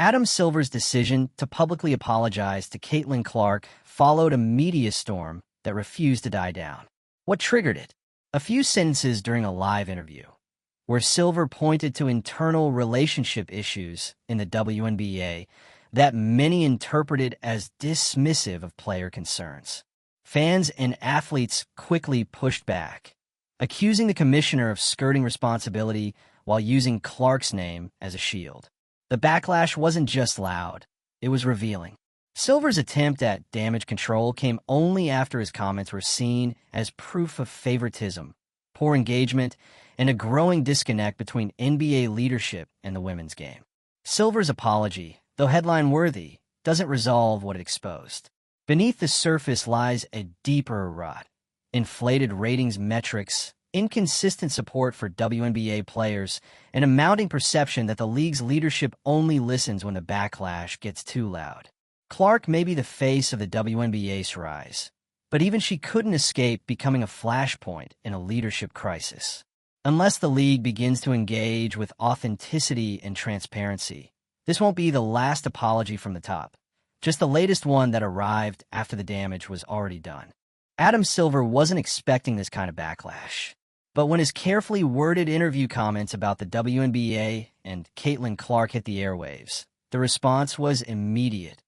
Adam Silver's decision to publicly apologize to Caitlin Clark followed a media storm that refused to die down. What triggered it? A few sentences during a live interview, where Silver pointed to internal relationship issues in the WNBA that many interpreted as dismissive of player concerns. Fans and athletes quickly pushed back, accusing the commissioner of skirting responsibility while using Clark's name as a shield. The backlash wasn't just loud, it was revealing. Silver's attempt at damage control came only after his comments were seen as proof of favoritism, poor engagement, and a growing disconnect between NBA leadership and the women's game. Silver's apology, though headline-worthy, doesn't resolve what it exposed. Beneath the surface lies a deeper rot: inflated ratings metrics, inconsistent support for WNBA players, and a mounting perception that the league's leadership only listens when the backlash gets too loud. Clark may be the face of the WNBA's rise, but even she couldn't escape becoming a flashpoint in a leadership crisis. Unless the league begins to engage with authenticity and transparency, this won't be the last apology from the top, just the latest one that arrived after the damage was already done. Adam Silver wasn't expecting this kind of backlash, but when his carefully worded interview comments about the WNBA and Caitlin Clark hit the airwaves, the response was immediate,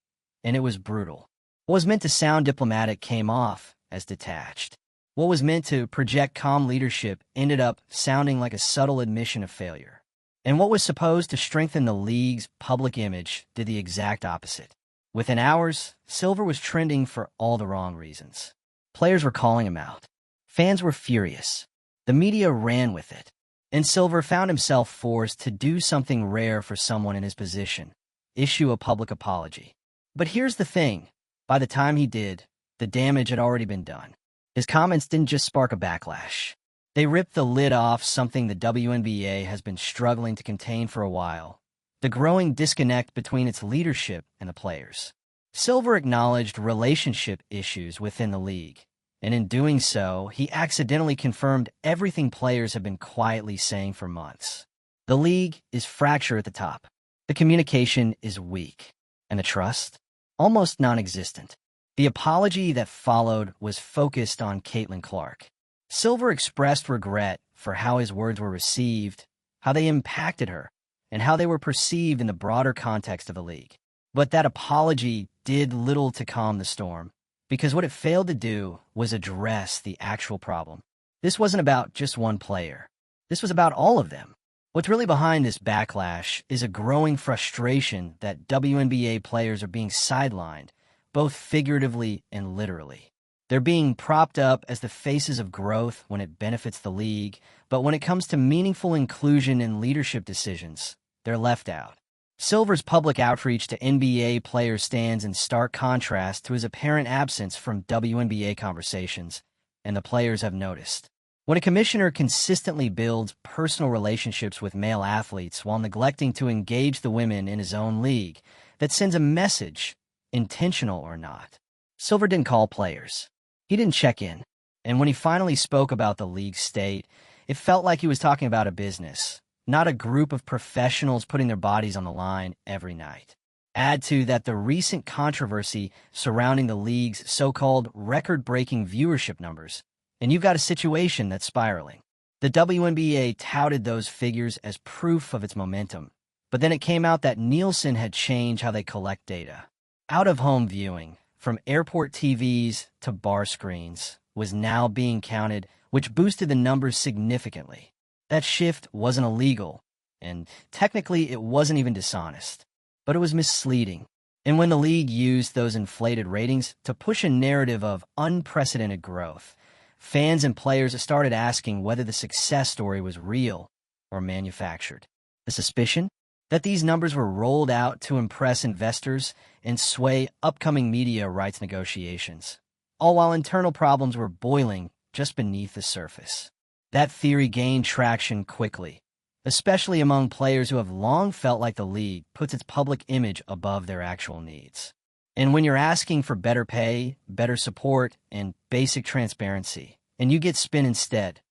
and it was brutal. What was meant to sound diplomatic came off as detached. What was meant to project calm leadership ended up sounding like a subtle admission of failure. And what was supposed to strengthen the league's public image did the exact opposite. Within hours, Silver was trending for all the wrong reasons. Players were calling him out. Fans were furious. The media ran with it. And Silver found himself forced to do something rare for someone in his position: issue a public apology. But here's the thing. By the time he did, the damage had already been done. His comments didn't just spark a backlash. They ripped the lid off something the WNBA has been struggling to contain for a while: the growing disconnect between its leadership and the players. Silver acknowledged relationship issues within the league, and in doing so, he accidentally confirmed everything players have been quietly saying for months. The league is fractured at the top. The communication is weak, and the trust? Almost non-existent. The apology that followed was focused on Caitlin Clark. Silver expressed regret for how his words were received, how they impacted her, and how they were perceived in the broader context of the league. But that apology did little to calm the storm, because what it failed to do was address the actual problem. This wasn't about just one player. This was about all of them. What's really behind this backlash is a growing frustration that WNBA players are being sidelined, both figuratively and literally. They're being propped up as the faces of growth when it benefits the league, but when it comes to meaningful inclusion in leadership decisions, they're left out. Silver's public outreach to NBA players stands in stark contrast to his apparent absence from WNBA conversations, and the players have noticed. When a commissioner consistently builds personal relationships with male athletes while neglecting to engage the women in his own league, that sends a message, intentional or not. Silver didn't call players. He didn't check in. And when he finally spoke about the league's state, it felt like he was talking about a business, not a group of professionals putting their bodies on the line every night. Add to that the recent controversy surrounding the league's so-called record-breaking viewership numbers, and you've got a situation that's spiraling. The WNBA touted those figures as proof of its momentum, but then it came out that Nielsen had changed how they collect data. Out-of-home viewing, from airport TVs to bar screens, was now being counted, which boosted the numbers significantly. That shift wasn't illegal, and technically it wasn't even dishonest, but it was misleading. And when the league used those inflated ratings to push a narrative of unprecedented growth, fans and players started asking whether the success story was real or manufactured. The suspicion that these numbers were rolled out to impress investors and sway upcoming media rights negotiations, all while internal problems were boiling just beneath the surface. That theory gained traction quickly, especially among players who have long felt like the league puts its public image above their actual needs. And when you're asking for better pay, better support, and basic transparency, and you get spin instead,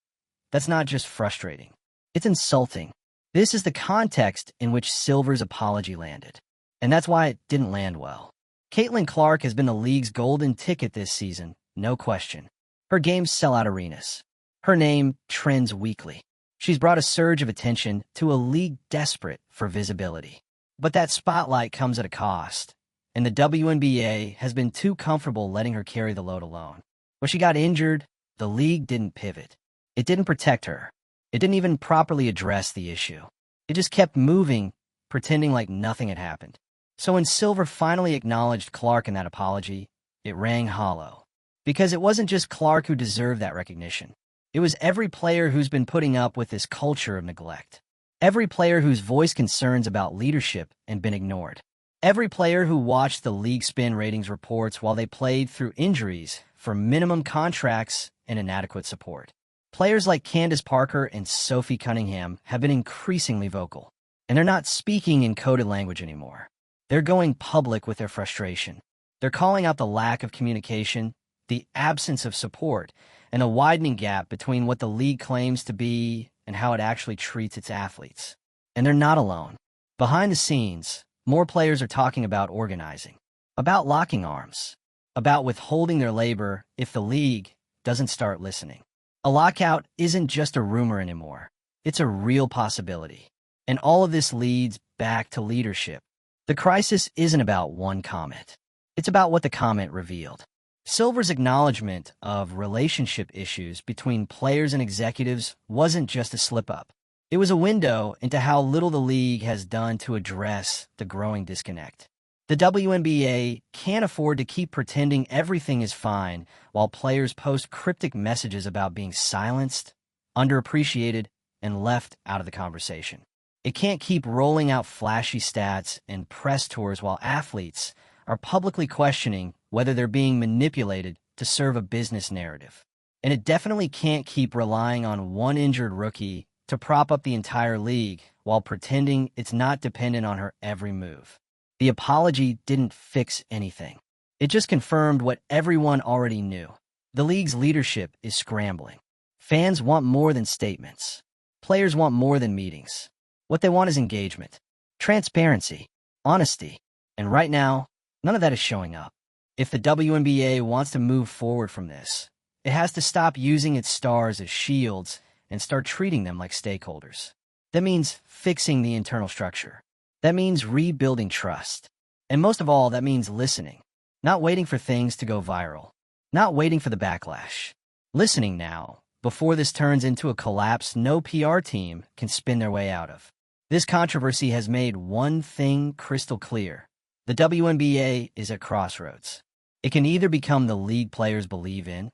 that's not just frustrating. It's insulting. This is the context in which Silver's apology landed. And that's why it didn't land well. Caitlin Clark has been the league's golden ticket this season, no question. Her games sell out arenas. Her name trends weekly. She's brought a surge of attention to a league desperate for visibility. But that spotlight comes at a cost, and the WNBA has been too comfortable letting her carry the load alone. When she got injured, the league didn't pivot. It didn't protect her. It didn't even properly address the issue. It just kept moving, pretending like nothing had happened. So when Silver finally acknowledged Clark in that apology, it rang hollow. Because it wasn't just Clark who deserved that recognition. It was every player who's been putting up with this culture of neglect. Every player who's voiced concerns about leadership and been ignored. Every player who watched the league spin ratings reports while they played through injuries for minimum contracts and inadequate support. Players like Candace Parker and Sophie Cunningham have been increasingly vocal, and they're not speaking in coded language anymore. They're going public with their frustration. They're calling out the lack of communication, the absence of support, and a widening gap between what the league claims to be and how it actually treats its athletes. And they're not alone. Behind the scenes, more players are talking about organizing, about locking arms, about withholding their labor if the league doesn't start listening. A lockout isn't just a rumor anymore. It's a real possibility. And all of this leads back to leadership. The crisis isn't about one comment. It's about what the comment revealed. Silver's acknowledgement of relationship issues between players and executives wasn't just a slip-up. It was a window into how little the league has done to address the growing disconnect. The WNBA can't afford to keep pretending everything is fine while players post cryptic messages about being silenced, underappreciated, and left out of the conversation. It can't keep rolling out flashy stats and press tours while athletes are publicly questioning whether they're being manipulated to serve a business narrative. And it definitely can't keep relying on one injured rookie to prop up the entire league while pretending it's not dependent on her every move. The apology didn't fix anything. It just confirmed what everyone already knew. The league's leadership is scrambling. Fans want more than statements. Players want more than meetings. What they want is engagement, transparency, honesty. And right now, none of that is showing up. If the WNBA wants to move forward from this, it has to stop using its stars as shields and start treating them like stakeholders. That means fixing the internal structure. That means rebuilding trust. And most of all, that means listening, not waiting for things to go viral, not waiting for the backlash. Listening now, before this turns into a collapse no PR team can spin their way out of. This controversy has made one thing crystal clear. The WNBA is at crossroads. It can either become the league players believe in,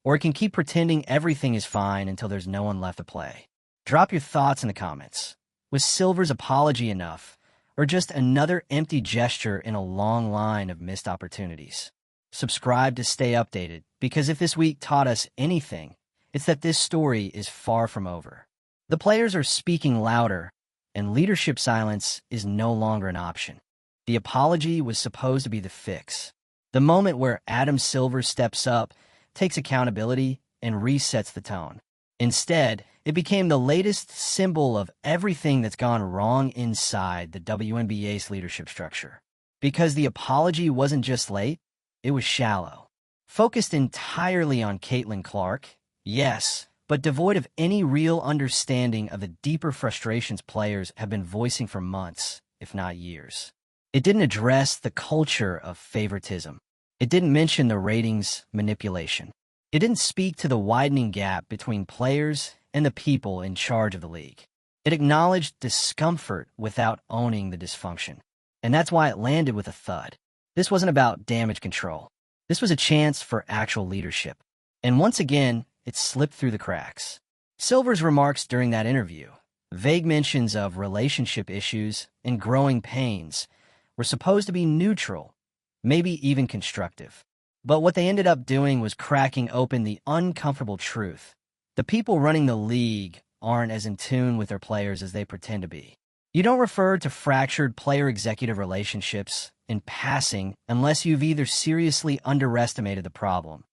or it can keep pretending everything is fine until there's no one left to play. Drop your thoughts in the comments. Was Silver's apology enough, or just another empty gesture in a long line of missed opportunities? Subscribe to stay updated, because if this week taught us anything, it's that this story is far from over. The players are speaking louder, and leadership silence is no longer an option. The apology was supposed to be the fix. The moment where Adam Silver steps up, takes accountability, and resets the tone. Instead, it became the latest symbol of everything that's gone wrong inside the WNBA's leadership structure. Because the apology wasn't just late, it was shallow. Focused entirely on Caitlin Clark, yes, but devoid of any real understanding of the deeper frustrations players have been voicing for months, if not years. It didn't address the culture of favoritism. It didn't mention the ratings manipulation. It didn't speak to the widening gap between players and the people in charge of the league. It acknowledged discomfort without owning the dysfunction. And that's why it landed with a thud. This wasn't about damage control. This was a chance for actual leadership. And once again, it slipped through the cracks. Silver's remarks during that interview, vague mentions of relationship issues and growing pains, were supposed to be neutral, maybe even constructive. But what they ended up doing was cracking open the uncomfortable truth. The people running the league aren't as in tune with their players as they pretend to be. You don't refer to fractured player-executive relationships in passing unless you've either seriously underestimated the problem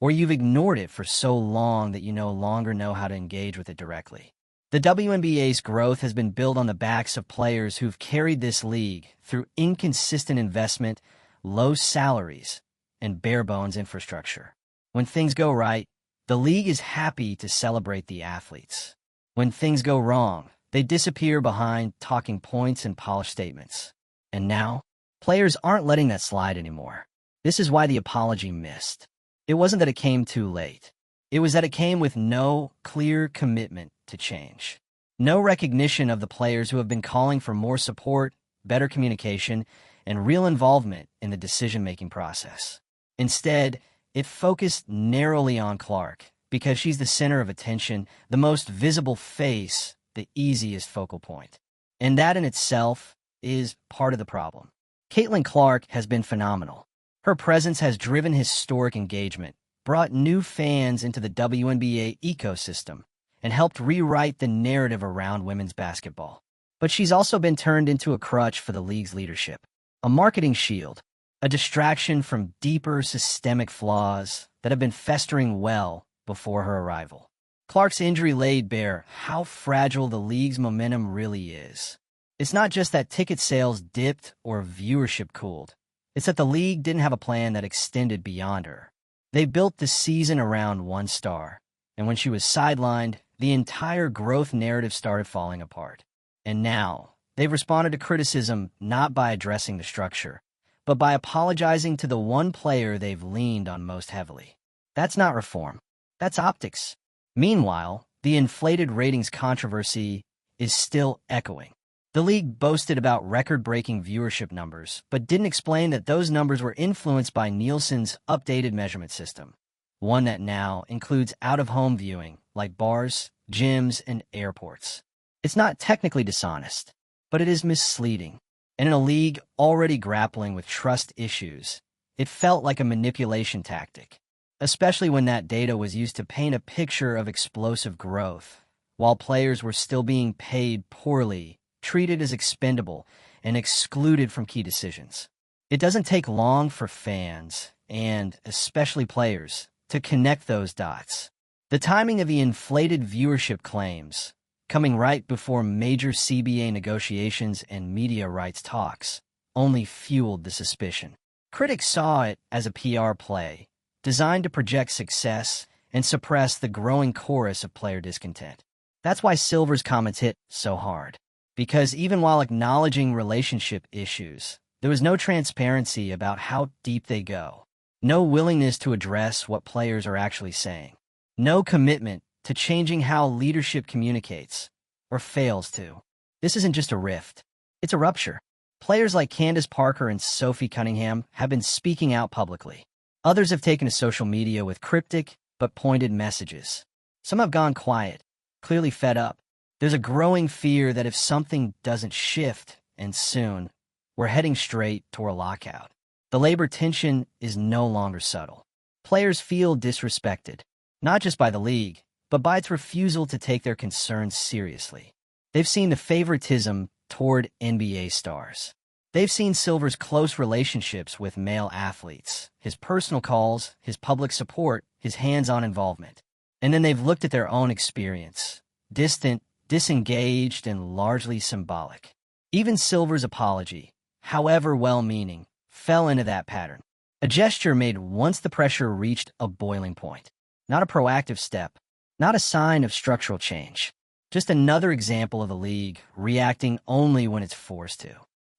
or you've ignored it for so long that you no longer know how to engage with it directly. The WNBA's growth has been built on the backs of players who've carried this league through inconsistent investment, low salaries, and bare-bones infrastructure. When things go right, the league is happy to celebrate the athletes. When things go wrong, they disappear behind talking points and polished statements. And now, players aren't letting that slide anymore. This is why the apology missed. It wasn't that it came too late. It was that it came with no clear commitment to change. No recognition of the players who have been calling for more support, better communication, and real involvement in the decision-making process. Instead, it focused narrowly on Clark because she's the center of attention, the most visible face, the easiest focal point. And that in itself is part of the problem. Caitlin Clark has been phenomenal. Her presence has driven historic engagement, brought new fans into the WNBA ecosystem, and helped rewrite the narrative around women's basketball. But she's also been turned into a crutch for the league's leadership, a marketing shield, a distraction from deeper systemic flaws that have been festering well before her arrival. Clark's injury laid bare how fragile the league's momentum really is. It's not just that ticket sales dipped or viewership cooled. It's that the league didn't have a plan that extended beyond her. They built the season around one star, and when she was sidelined, the entire growth narrative started falling apart. And now, they've responded to criticism not by addressing the structure, but by apologizing to the one player they've leaned on most heavily. That's not reform. That's optics. Meanwhile, the inflated ratings controversy is still echoing. The league boasted about record-breaking viewership numbers, but didn't explain that those numbers were influenced by Nielsen's updated measurement system, one that now includes out-of-home viewing, like bars, gyms, and airports. It's not technically dishonest, but it is misleading. And in a league already grappling with trust issues, it felt like a manipulation tactic, especially when that data was used to paint a picture of explosive growth, while players were still being paid poorly, treated as expendable, and excluded from key decisions. It doesn't take long for fans, and especially players, to connect those dots. The timing of the inflated viewership claims, coming right before major CBA negotiations and media rights talks, only fueled the suspicion. Critics saw it as a PR play, designed to project success and suppress the growing chorus of player discontent. That's why Silver's comments hit so hard. Because even while acknowledging relationship issues, there was no transparency about how deep they go, no willingness to address what players are actually saying, no commitment to changing how leadership communicates, or fails to. This isn't just a rift, it's a rupture. Players like Candace Parker and Sophie Cunningham have been speaking out publicly. Others have taken to social media with cryptic but pointed messages. Some have gone quiet, clearly fed up. There's a growing fear that if something doesn't shift, and soon, we're heading straight toward a lockout. The labor tension is no longer subtle. Players feel disrespected, not just by the league, but by its refusal to take their concerns seriously. They've seen the favoritism toward NBA stars. They've seen Silver's close relationships with male athletes, his personal calls, his public support, his hands-on involvement. And then they've looked at their own experience, distant, disengaged, and largely symbolic. Even Silver's apology, however well-meaning, fell into that pattern. A gesture made once the pressure reached a boiling point. Not a proactive step, not a sign of structural change. Just another example of the league reacting only when it's forced to.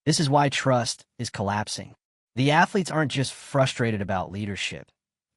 This is why trust is collapsing. The athletes aren't just frustrated about leadership.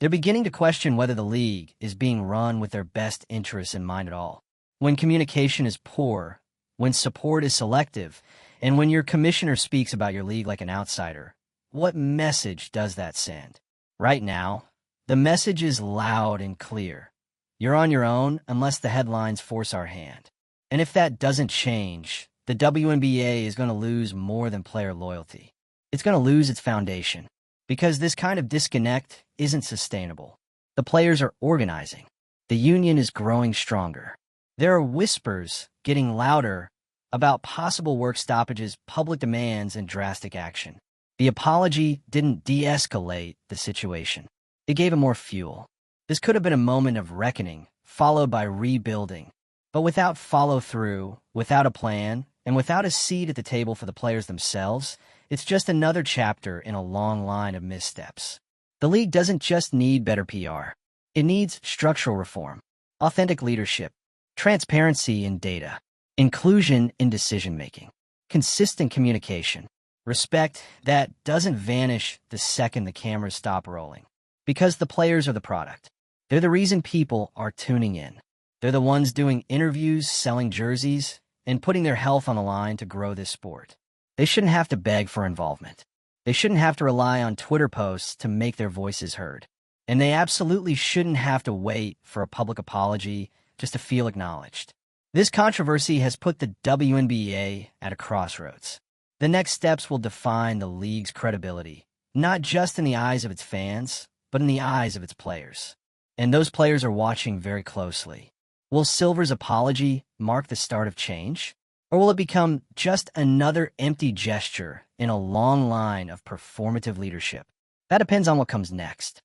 They're beginning to question whether the league is being run with their best interests in mind at all. When communication is poor, when support is selective, and when your commissioner speaks about your league like an outsider, what message does that send? Right now, the message is loud and clear. You're on your own unless the headlines force our hand. And if that doesn't change, the WNBA is going to lose more than player loyalty. It's going to lose its foundation, because this kind of disconnect isn't sustainable. The players are organizing. The union is growing stronger. There are whispers getting louder about possible work stoppages, public demands, and drastic action. The apology didn't de-escalate the situation. It gave it more fuel. This could have been a moment of reckoning, followed by rebuilding. But without follow-through, without a plan, and without a seat at the table for the players themselves, it's just another chapter in a long line of missteps. The league doesn't just need better PR. It needs structural reform, authentic leadership, transparency in data, inclusion in decision-making, consistent communication, respect that doesn't vanish the second the cameras stop rolling. Because the players are the product. They're the reason people are tuning in. They're the ones doing interviews, selling jerseys, and putting their health on the line to grow this sport. They shouldn't have to beg for involvement. They shouldn't have to rely on Twitter posts to make their voices heard. And they absolutely shouldn't have to wait for a public apology just to feel acknowledged. This controversy has put the WNBA at a crossroads. The next steps will define the league's credibility, not just in the eyes of its fans, but in the eyes of its players. And those players are watching very closely. Will Silver's apology mark the start of change? Or will it become just another empty gesture in a long line of performative leadership? That depends on what comes next.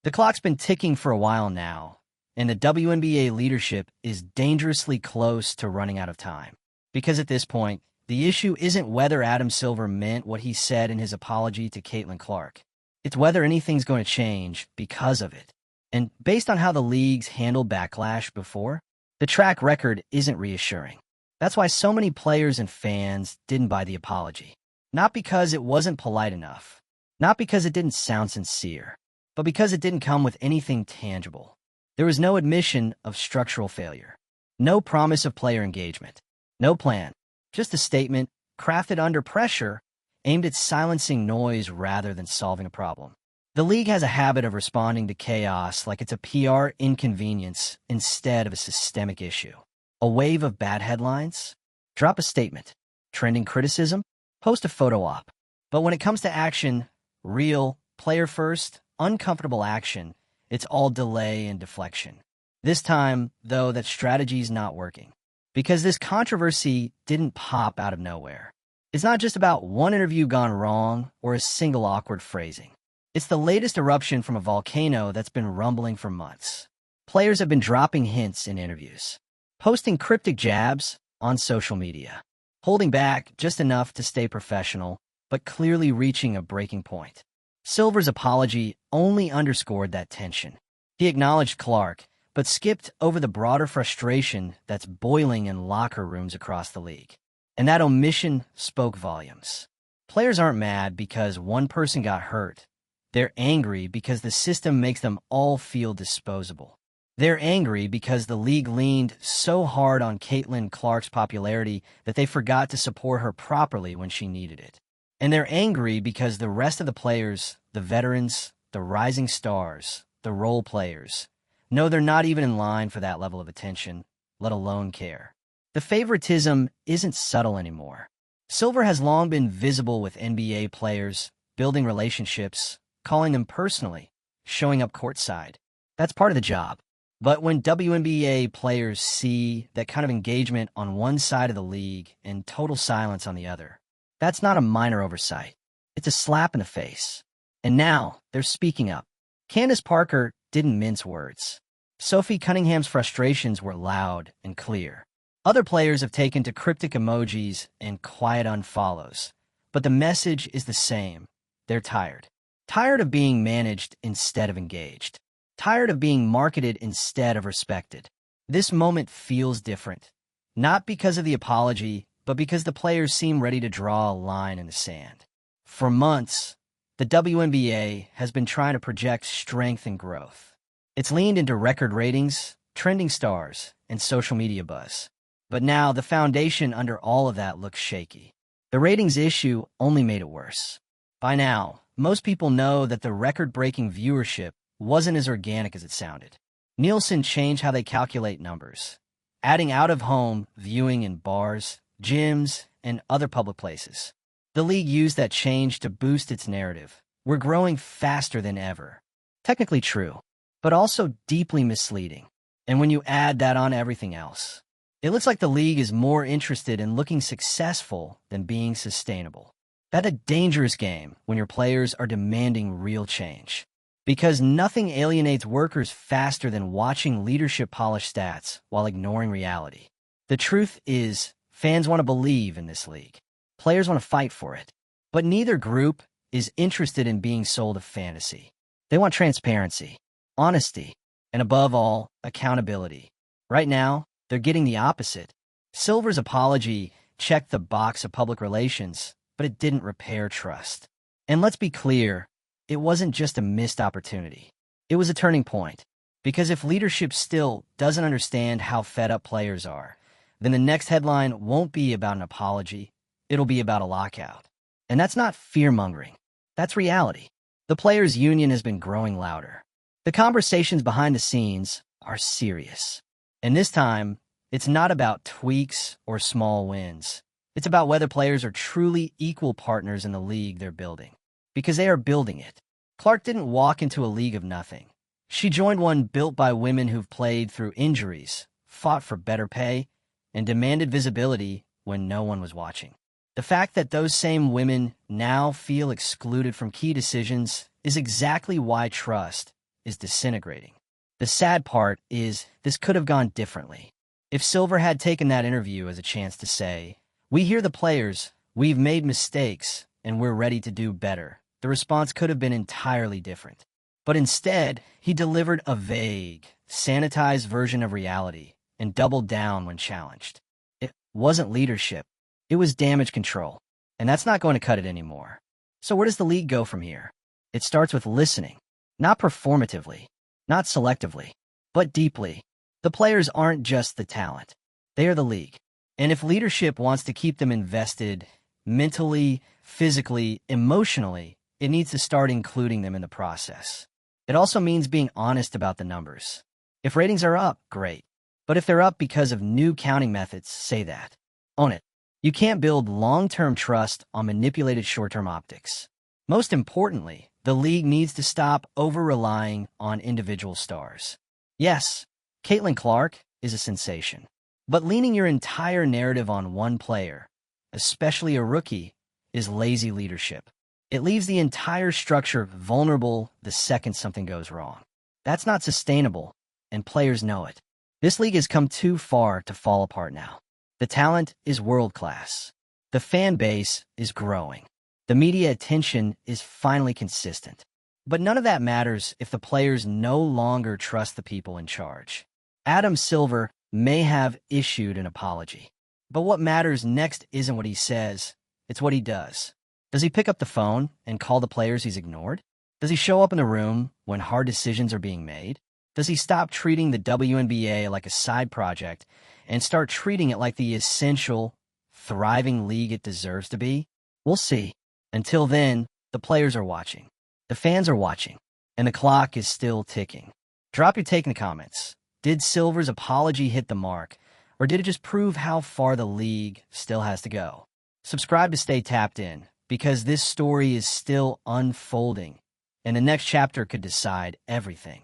The clock's been ticking for a while now, and the WNBA leadership is dangerously close to running out of time. Because at this point, the issue isn't whether Adam Silver meant what he said in his apology to Caitlin Clark. It's whether anything's going to change because of it. And based on how the leagues handled Backlash before, the track record isn't reassuring. That's why so many players and fans didn't buy the apology. Not because it wasn't polite enough, not because it didn't sound sincere, but because it didn't come with anything tangible. There was no admission of structural failure, no promise of player engagement, no plan, just a statement crafted under pressure aimed at silencing noise rather than solving a problem. The league has a habit of responding to chaos like it's a PR inconvenience instead of a systemic issue. A wave of bad headlines? Drop a statement. Trending criticism? Post a photo op. But when it comes to action, real, player-first, uncomfortable action, it's all delay and deflection. This time, though, that strategy's not working. Because this controversy didn't pop out of nowhere. It's not just about one interview gone wrong or a single awkward phrasing. It's the latest eruption from a volcano that's been rumbling for months. Players have been dropping hints in interviews, posting cryptic jabs on social media, holding back just enough to stay professional, but clearly reaching a breaking point. Silver's apology only underscored that tension. He acknowledged Clark, but skipped over the broader frustration that's boiling in locker rooms across the league. And that omission spoke volumes. Players aren't mad because one person got hurt. They're angry because the system makes them all feel disposable. They're angry because the league leaned so hard on Caitlin Clark's popularity that they forgot to support her properly when she needed it. And they're angry because the rest of the players, the veterans, the rising stars, the role players, know they're not even in line for that level of attention, let alone care. The favoritism isn't subtle anymore. Silver has long been visible with NBA players, building relationships, calling them personally, showing up courtside. That's part of the job. But when WNBA players see that kind of engagement on one side of the league and total silence on the other, that's not a minor oversight. It's a slap in the face. And now they're speaking up. Candace Parker didn't mince words. Sophie Cunningham's frustrations were loud and clear. Other players have taken to cryptic emojis and quiet unfollows. But the message is the same. They're tired. Tired of being managed instead of engaged. Tired of being marketed instead of respected. This moment feels different. Not because of the apology, but because the players seem ready to draw a line in the sand. For months, the WNBA has been trying to project strength and growth. It's leaned into record ratings, trending stars, and social media buzz. But now the foundation under all of that looks shaky. The ratings issue only made it worse. By now, most people know that the record-breaking viewership wasn't as organic as it sounded. Nielsen changed how they calculate numbers, adding out-of-home viewing in bars, gyms, and other public places. The league used that change to boost its narrative. We're growing faster than ever. Technically true, but also deeply misleading. And when you add that on everything else, it looks like the league is more interested in looking successful than being sustainable. That's a dangerous game when your players are demanding real change. Because nothing alienates workers faster than watching leadership polish stats while ignoring reality. The truth is, fans want to believe in this league. Players want to fight for it. But neither group is interested in being sold a fantasy. They want transparency, honesty, and above all, accountability. Right now, they're getting the opposite. Silver's apology checked the box of public relations, but it didn't repair trust. And let's be clear, it wasn't just a missed opportunity. It was a turning point. Because if leadership still doesn't understand how fed up players are, then the next headline won't be about an apology, it'll be about a lockout. And that's not fear-mongering. That's reality. The players' union has been growing louder. The conversations behind the scenes are serious. And this time, it's not about tweaks or small wins. It's about whether players are truly equal partners in the league they're building. Because they are building it. Clark didn't walk into a league of nothing. She joined one built by women who've played through injuries, fought for better pay, and demanded visibility when no one was watching. The fact that those same women now feel excluded from key decisions is exactly why trust is disintegrating. The sad part is this could have gone differently. If Silver had taken that interview as a chance to say, "We hear the players, we've made mistakes, and we're ready to do better," the response could have been entirely different. But instead, he delivered a vague, sanitized version of reality and doubled down when challenged. It wasn't leadership. It was damage control. And that's not going to cut it anymore. So where does the league go from here? It starts with listening. Not performatively, not selectively, but deeply. The players aren't just the talent. They are the league. And if leadership wants to keep them invested mentally, physically, emotionally, it needs to start including them in the process. It also means being honest about the numbers. If ratings are up, great. But if they're up because of new counting methods, say that. Own it. You can't build long-term trust on manipulated short-term optics. Most importantly, the league needs to stop over-relying on individual stars. Yes, Caitlin Clark is a sensation. But leaning your entire narrative on one player, especially a rookie, is lazy leadership. It leaves the entire structure vulnerable the second something goes wrong. That's not sustainable, and players know it. This league has come too far to fall apart now. The talent is world-class. The fan base is growing. The media attention is finally consistent. But none of that matters if the players no longer trust the people in charge. Adam Silver may have issued an apology. But what matters next isn't what he says, it's what he does. Does he pick up the phone and call the players he's ignored? Does he show up in the room when hard decisions are being made? Does he stop treating the WNBA like a side project and start treating it like the essential, thriving league it deserves to be? We'll see. Until then, the players are watching. The fans are watching. And the clock is still ticking. Drop your take in the comments. Did Silver's apology hit the mark? Or did it just prove how far the league still has to go? Subscribe to stay tapped in, because this story is still unfolding, and the next chapter could decide everything.